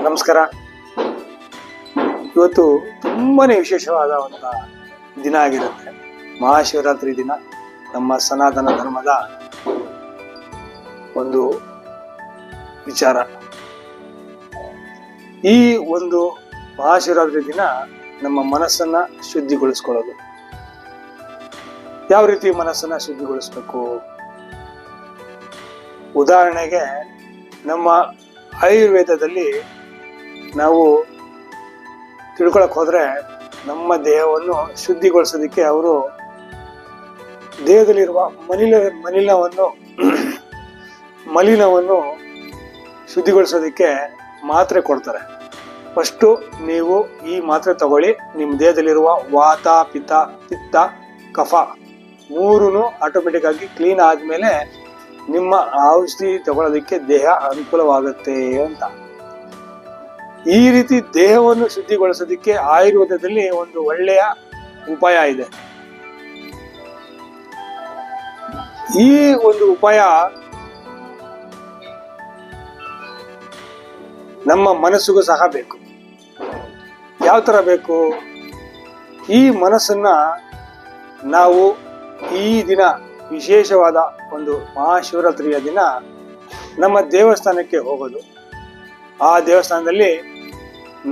ನಮಸ್ಕಾರ. ಇವತ್ತು ತುಂಬಾನೇ ವಿಶೇಷವಾದ ದಿನ ಆಗಿರುತ್ತೆ. ಮಹಾಶಿವರಾತ್ರಿ ದಿನ ನಮ್ಮ ಸನಾತನ ಧರ್ಮದ ಒಂದು ವಿಚಾರ. ಈ ಒಂದು ಮಹಾಶಿವರಾತ್ರಿ ದಿನ ನಮ್ಮ ಮನಸ್ಸನ್ನ ಶುದ್ಧಿಗೊಳಿಸ್ಕೊಳ್ಳೋದು. ಯಾವ ರೀತಿ ಮನಸ್ಸನ್ನ ಶುದ್ಧಿಗೊಳಿಸ್ಬೇಕು? ಉದಾಹರಣೆಗೆ ನಮ್ಮ ಆಯುರ್ವೇದದಲ್ಲಿ ನಾವು ತಿಳ್ಕೊಳಕ್ ಹೋದ್ರೆ ನಮ್ಮ ದೇಹವನ್ನು ಶುದ್ಧಿಗೊಳಿಸೋದಕ್ಕೆ ಅವರು ದೇಹದಲ್ಲಿರುವ ಮಲಿನವನ್ನು ಶುದ್ಧಿಗೊಳಿಸೋದಕ್ಕೆ ಮಾತ್ರೆ ಕೊಡ್ತಾರೆ. ಫಸ್ಟು ನೀವು ಈ ಮಾತ್ರೆ ತಗೊಳ್ಳಿ. ನಿಮ್ಮ ದೇಹದಲ್ಲಿರುವ ವಾತ, ಪಿತ್ತ, ಕಫ ಮೂರೂ ಆಟೋಮೆಟಿಕ್ ಆಗಿ ಕ್ಲೀನ್ ಆದ್ಮೇಲೆ ನಿಮ್ಮ ಔಷಧಿ ತಗೊಳ್ಳೋದಕ್ಕೆ ದೇಹ ಅನುಕೂಲವಾಗುತ್ತೆ ಅಂತ. ಈ ರೀತಿ ದೇಹವನ್ನು ಶುದ್ಧಿಗೊಳಿಸೋದಕ್ಕೆ ಆಯುರ್ವೇದದಲ್ಲಿ ಒಂದು ಒಳ್ಳೆಯ ಉಪಾಯ ಇದೆ. ಈ ಒಂದು ಉಪಾಯ ನಮ್ಮ ಮನಸ್ಸಿಗೂ ಸಹ ಬೇಕು. ಯಾವ ತರ ಬೇಕು? ಈ ಮನಸ್ಸನ್ನ ನಾವು ಈ ದಿನ ವಿಶೇಷವಾದ ಒಂದು ಮಹಾಶಿವರಾತ್ರಿಯ ದಿನ ನಮ್ಮ ದೇವಸ್ಥಾನಕ್ಕೆ ಹೋಗೋದು. ಆ ದೇವಸ್ಥಾನದಲ್ಲಿ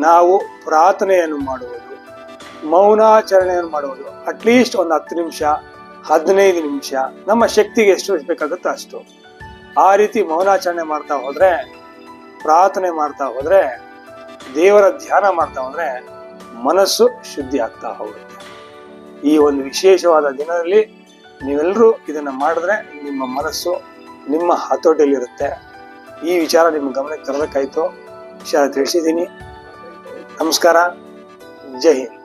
ನಾವು ಪ್ರಾರ್ಥನೆಯನ್ನು ಮಾಡುವುದು, ಮೌನಾಚರಣೆಯನ್ನು ಮಾಡುವುದು. ಅಟ್ಲೀಸ್ಟ್ ಒಂದು 10 ನಿಮಿಷ 15 ನಿಮಿಷ ನಮ್ಮ ಶಕ್ತಿಗೆ ಎಷ್ಟು ಬೇಕಾಗುತ್ತೋ ಅಷ್ಟು. ಆ ರೀತಿ ಮೌನಾಚರಣೆ ಮಾಡ್ತಾ ಹೋದ್ರೆ, ಪ್ರಾರ್ಥನೆ ಮಾಡ್ತಾ ಹೋದ್ರೆ, ದೇವರ ಧ್ಯಾನ ಮಾಡ್ತಾ ಹೋದ್ರೆ ಮನಸ್ಸು ಶುದ್ಧಿ ಆಗ್ತಾ ಹೋಗುತ್ತೆ. ಈ ಒಂದು ವಿಶೇಷವಾದ ದಿನದಲ್ಲಿ ನೀವೆಲ್ಲರೂ ಇದನ್ನ ಮಾಡಿದ್ರೆ ನಿಮ್ಮ ಮನಸ್ಸು ನಿಮ್ಮ ಹತೋಟಿಯಲ್ಲಿರುತ್ತೆ. ಈ ವಿಚಾರ ನಿಮ್ಮ ಗಮನಕ್ಕೆ ತರಬೇಕಾಯ್ತು. ವಿಚಾರ ತಿಳಿಸಿದ್ದೀನಿ. ನಮಸ್ಕಾರ. ಜೈ ಹಿಂದ್.